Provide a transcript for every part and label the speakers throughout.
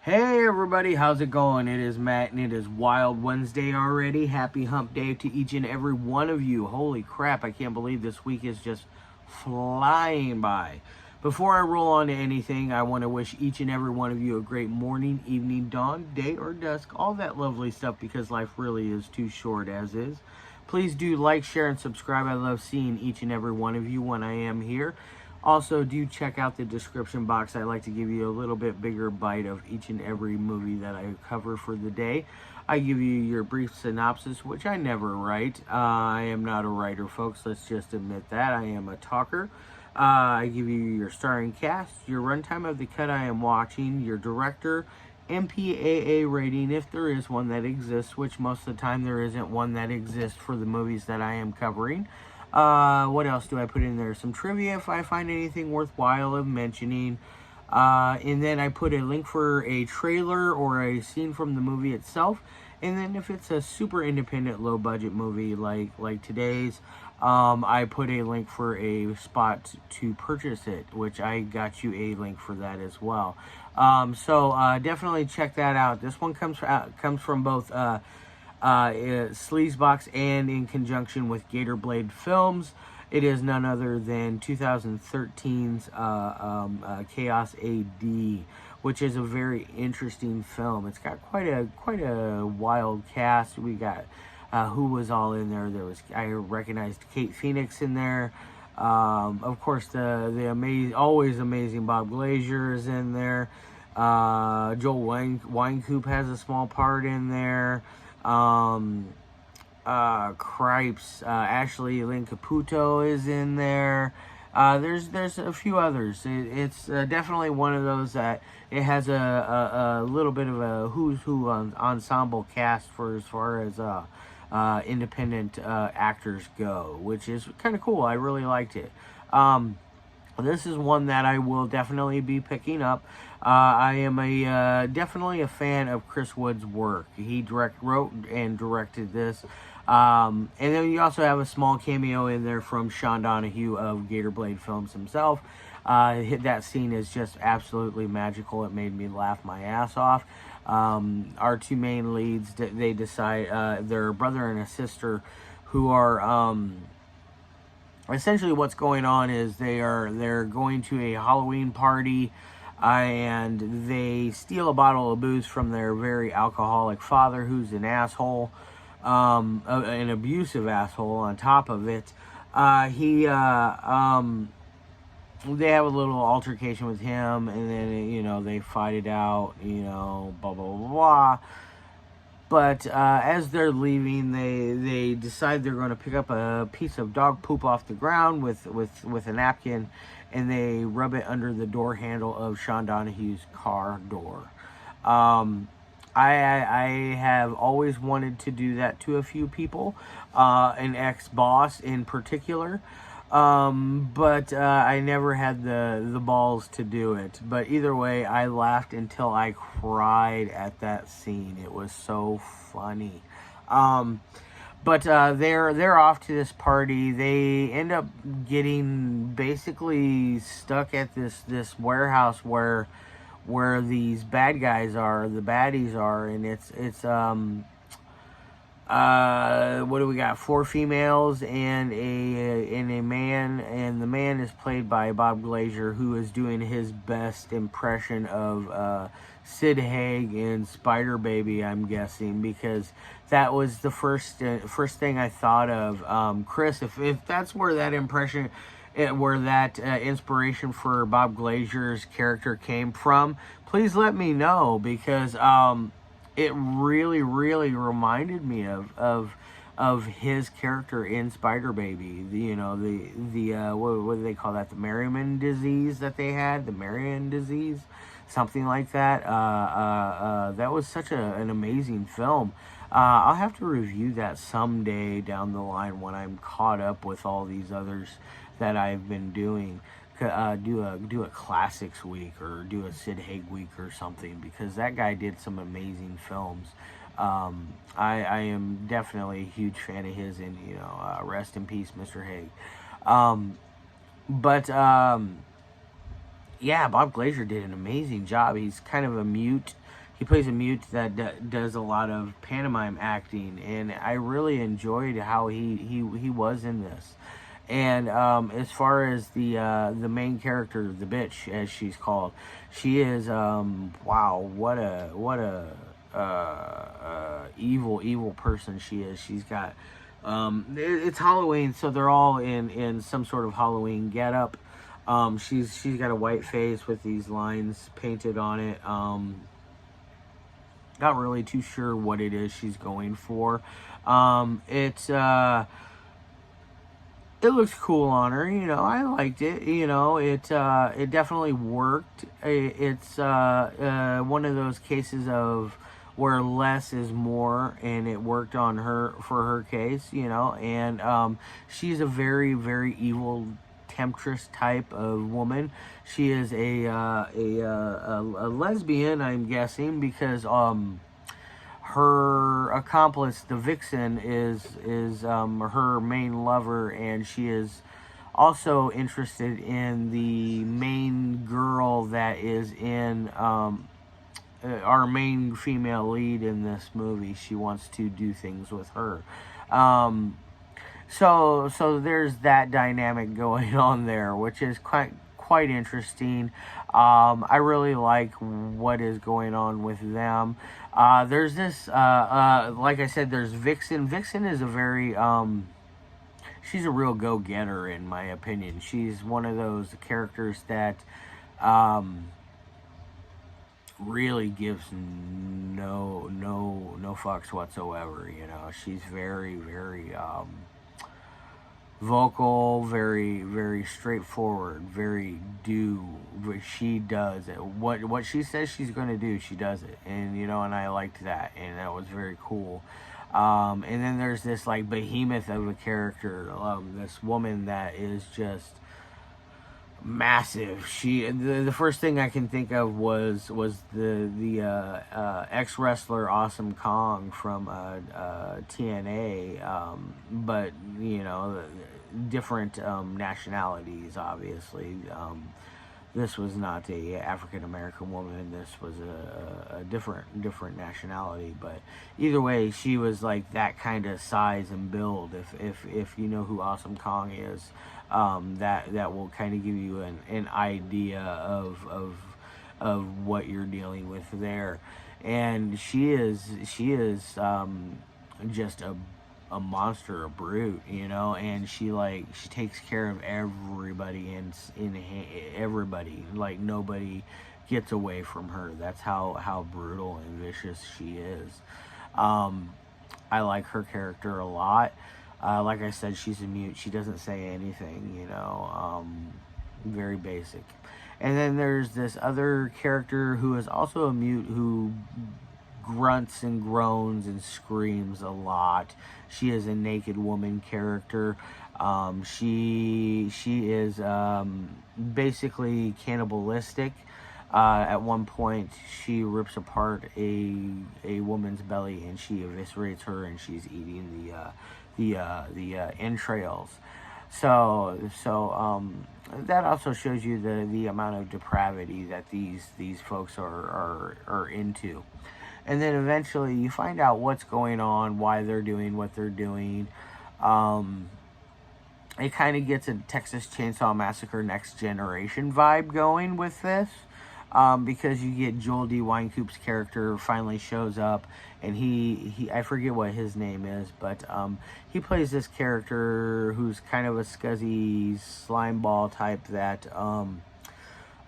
Speaker 1: Hey everybody, how's it going? It is Matt and it is Wild Wednesday already. Happy hump day to each and every one of you. Holy crap, I can't believe this week is just flying by. Before I roll on to anything, I want to wish each and every one of you a great morning, evening, dawn, day, or dusk. All that lovely stuff because life really is too short as is. Please do like, share, and subscribe. I love seeing each and every one of you when I am here. Also, do check out the description box. I like to give you a little bit bigger bite of each and every movie that I cover for the day. I give you your brief synopsis, which I never write. I am not a writer, folks. Let's just admit that. I am a talker. I give you your starring cast, your runtime of the cut I am watching, your director, MPAA rating, if there is one that exists, which most of the time there isn't one that exists for the movies that I am covering. What else do I put in there? Some trivia if I find anything worthwhile of mentioning. And then I put a link for a trailer or a scene from the movie itself. And then if it's a super independent, low budget movie like today's, I put a link for a spot to purchase it, which I got you a link for that as well. So definitely check that out. This one comes from both Sleaze Box and in conjunction with Gator Blade Films. It is none other than 2013's Chaos AD, which is a very interesting film. It's got quite a wild cast. We got who was all in there. I recognized Cayt Feinics in there. Of course, the always amazing Bob Glazier is in there. Joel Wynkoop has a small part in there. Cripes, Ashley Lynn Caputo is in there. There's a few others. It's definitely one of those that it has a little bit of a who's who ensemble cast for as far as independent actors go, which is kind of cool. I really liked it. This is one that I will definitely be picking up. I am definitely a fan of Chris Wood's work. He wrote and directed this. And then you also have a small cameo in there from Sean Donahue of Gator Blade Films himself. That scene is just absolutely magical. It made me laugh my ass off. Our two main leads, they decide they're a brother and a sister who are essentially what's going on is they're going to a Halloween party, and they steal a bottle of booze from their very alcoholic father, who's an asshole, an abusive asshole. On top of it, they have a little altercation with him, and then they fight it out, blah blah blah blah. But as they're leaving, they decide they're going to pick up a piece of dog poop off the ground with a napkin, and they rub it under the door handle of Sean Donahue's car door. I have always wanted to do that to a few people, an ex-boss in particular. But I never had the balls to do it. But either way, I laughed until I cried at that scene. It was so funny. But they're off to this party. They end up getting basically stuck at this warehouse where these bad guys are, the baddies are, and it's what do we got? 4 females and a man, and the man is played by Bob Glazier, who is doing his best impression of Sid Haig in Spider Baby, I'm guessing, because that was the first thing I thought of. Chris, if that's where that impression, where that inspiration for Bob Glazier's character came from, please let me know, because it really, really reminded me of his character in Spider Baby. What do they call that? The Merriman disease that they had, the Marion disease, something like that. That was such an amazing film. I'll have to review that someday down the line when I'm caught up with all these others that I've been doing. Do a classics week or do a Sid Haig week or something, because that guy did some amazing films. I am definitely a huge fan of his, and rest in peace, Mr. Haig. But yeah, Bob Glazier did an amazing job. He's kind of a mute. He plays a mute that does a lot of pantomime acting, and I really enjoyed how he was in this. And as far as the main character, the bitch as she's called, she is wow, what a evil person she is. She's got it's Halloween, so they're all in some sort of Halloween getup. She's got a white face with these lines painted on it. Not really too sure what it is she's going for. It's it looks cool on her, I liked it, it definitely worked. It's one of those cases of where less is more, and it worked on her for her case, and she's a very, very evil temptress type of woman. She is a lesbian, I'm guessing, because her accomplice, the vixen, is her main lover, and she is also interested in the main girl that is in our main female lead in this movie. She wants to do things with her. So there's that dynamic going on there, which is quite interesting. I really like what is going on with them. There's this, like I said, there's Vixen. Vixen is a very, she's a real go-getter in my opinion. She's one of those characters that really gives no fucks whatsoever. She's very, very vocal, very, very straightforward, very she does it. What she says she's going to do, she does it. And and I liked that, and that was very cool. And then there's this like behemoth of a character, this woman that is just massive. The first thing I can think of was the ex wrestler Awesome Kong from TNA, but different nationalities. Obviously, this was not a African American woman. This was a different nationality. But either way, she was like that kind of size and build. If you know who Awesome Kong is, that will kind of give you an idea of what you're dealing with there. And she is just a monster, a brute, and she takes care of everybody, and everybody, like nobody gets away from her. That's how brutal and vicious she is. I like her character a lot. Like I said, she's a mute. She doesn't say anything, very basic. And then there's this other character who is also a mute, who grunts and groans and screams a lot. She is a naked woman character. She is basically cannibalistic. At one point, she rips apart a woman's belly, and she eviscerates her, and she's eating the entrails. So that also shows you the amount of depravity that these folks are into. And then eventually you find out what's going on, why they're doing what they're doing. It kind of gets a Texas Chainsaw Massacre Next Generation vibe going with this. Because you get Joel D. Wynkoop's character finally shows up, and he I forget what his name is, but he plays this character who's kind of a scuzzy slime ball type that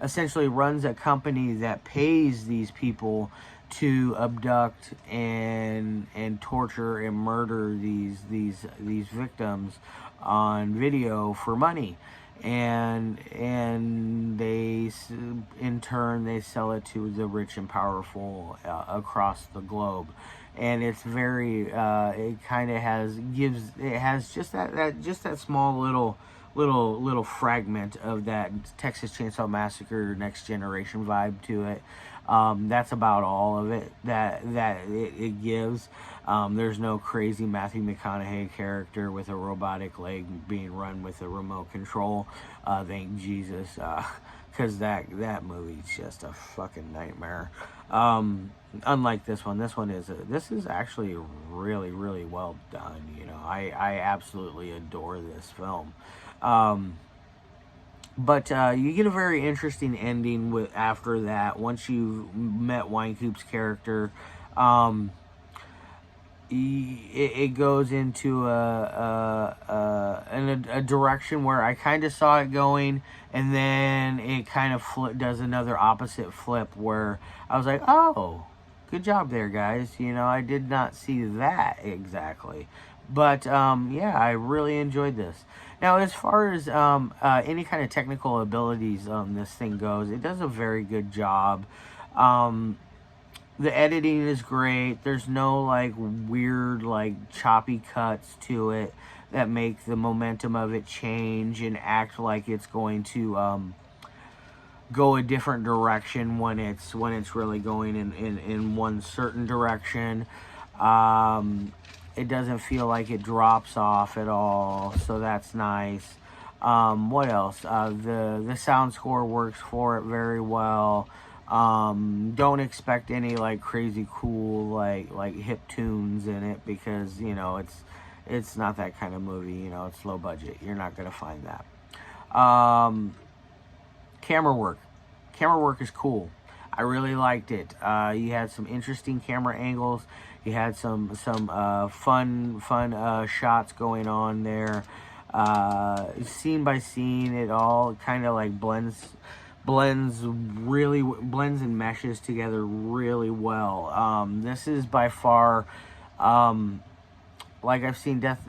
Speaker 1: essentially runs a company that pays these people to abduct and torture and murder these victims on video for money. And they, in turn, they sell it to the rich and powerful across the globe. And it's very it kind of has just that small little fragment of that Texas Chainsaw Massacre Next Generation vibe to it. That's about all of it that it gives. There's no crazy Matthew McConaughey character with a robotic leg being run with a remote control. Thank Jesus. because that movie's just a fucking nightmare. Unlike this one, this is actually really, really well done. You know, I absolutely adore this film. But you get a very interesting ending with after that. Once you've met Wynkoop's character, it goes into a direction where I kind of saw it going, and then it kind of does another opposite flip where I was like, oh, good job there, guys. You know, I did not see that exactly. But, yeah, I really enjoyed this. Now, as far as any kind of technical abilities this thing goes, it does a very good job. The editing is great. There's no, like, weird, like, choppy cuts to it that make the momentum of it change and act like it's going to go a different direction when it's really going in one certain direction. It doesn't feel like it drops off at all, so that's nice. What else? The sound score works for it very well. Don't expect any like crazy cool like hip tunes in it, because you know it's not that kind of movie. You know, it's low budget. You're not gonna find that. Camera work is cool. I really liked it. You had some interesting camera angles. You had some fun shots going on there. Scene by scene, it all kind of like blends and meshes together really well. This is by far, like I've seen Death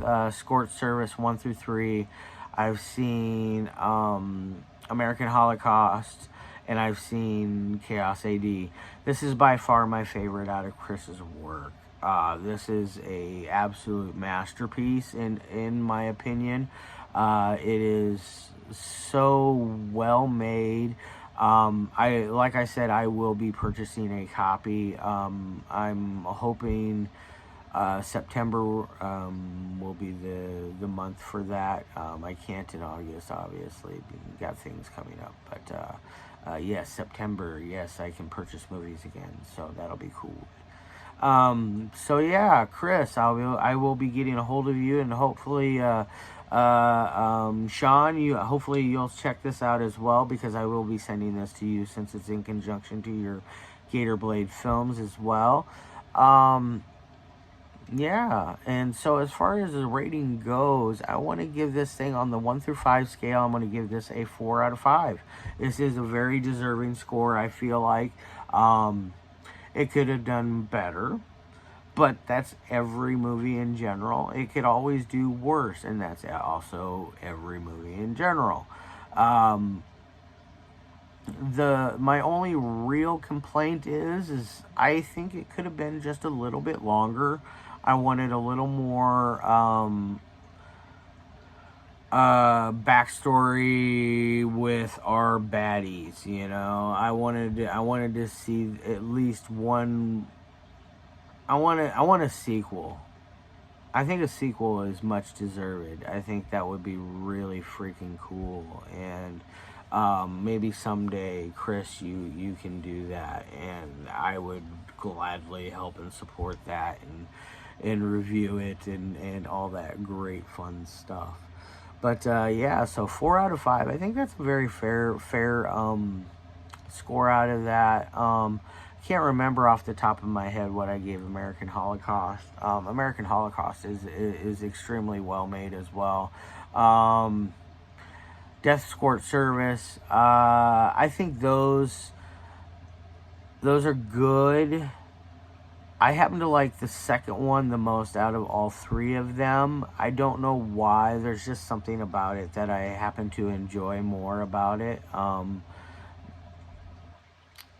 Speaker 1: Escort Service 1 through 3. I've seen American Holocaust, and I've seen Chaos AD. This is by far my favorite out of Chris's work. This is a absolute masterpiece in my opinion. It is so well made. Like I said, I will be purchasing a copy. I'm hoping September will be the month for that. I can't in August, obviously. We've got things coming up, but yes, September, yes, I can purchase movies again, so that'll be cool. So yeah, Chris, I will be getting a hold of you, and hopefully Sean, hopefully you'll check this out as well, because I will be sending this to you since it's in conjunction to your Gator Blade films as well. Yeah, and so as far as the rating goes, I want to give this thing on the 1 through 5 scale. I'm going to give this a 4 out of 5. This is a very deserving score, I feel like. It could have done better, but that's every movie in general. It could always do worse, and that's also every movie in general. My only real complaint is I think it could have been just a little bit longer. I wanted a little more backstory with our baddies, you know. I wanted to see at least one. I want a sequel. I think a sequel is much deserved. I think that would be really freaking cool, and maybe someday, Chris, you can do that, and I would gladly help and support that and review it and all that great fun stuff. But yeah, so 4 out of 5. I think that's a very fair score out of that. I can't remember off the top of my head what I gave American Holocaust. American Holocaust is extremely well made as well. Death Escort Service, I think those are good. I happen to like the second one the most out of all 3 of them. I don't know why. There's just something about it that I happen to enjoy more about it.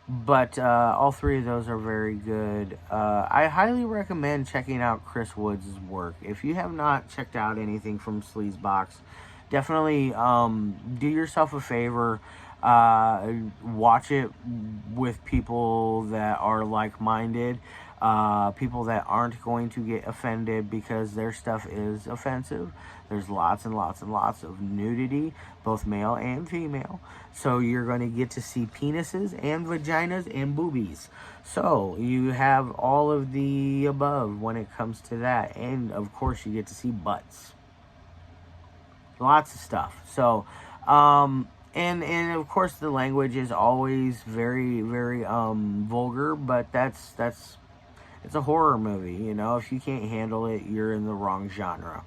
Speaker 1: But all 3 of those are very good. I highly recommend checking out Chris Woods' work. If you have not checked out anything from Sleaze Box, definitely do yourself a favor. Watch it with people that are like-minded. people that aren't going to get offended because their stuff is offensive. There's lots and lots and lots of nudity, both male and female. So you're going to get to see penises and vaginas and boobies. So you have all of the above when it comes to that. And of course you get to see butts. Lots of stuff. So, and of course the language is always very, very vulgar, but that's it's a horror movie, you know. If you can't handle it, you're in the wrong genre.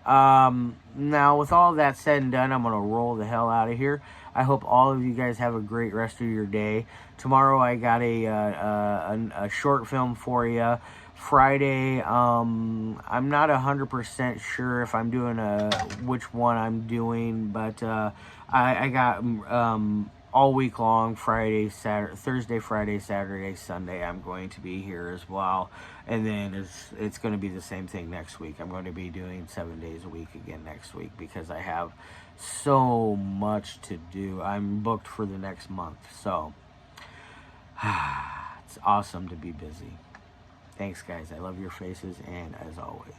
Speaker 1: Now, with all that said and done, I'm going to roll the hell out of here. I hope all of you guys have a great rest of your day. Tomorrow I got a short film for you. Friday, I'm not 100% sure if I'm doing which one I'm doing, but I got all week long, Thursday, Friday, Saturday, Sunday, I'm going to be here as well. And then it's going to be the same thing next week. I'm going to be doing 7 days a week again next week because I have so much to do. I'm booked for the next month. So, it's awesome to be busy. Thanks, guys. I love your faces, and as always,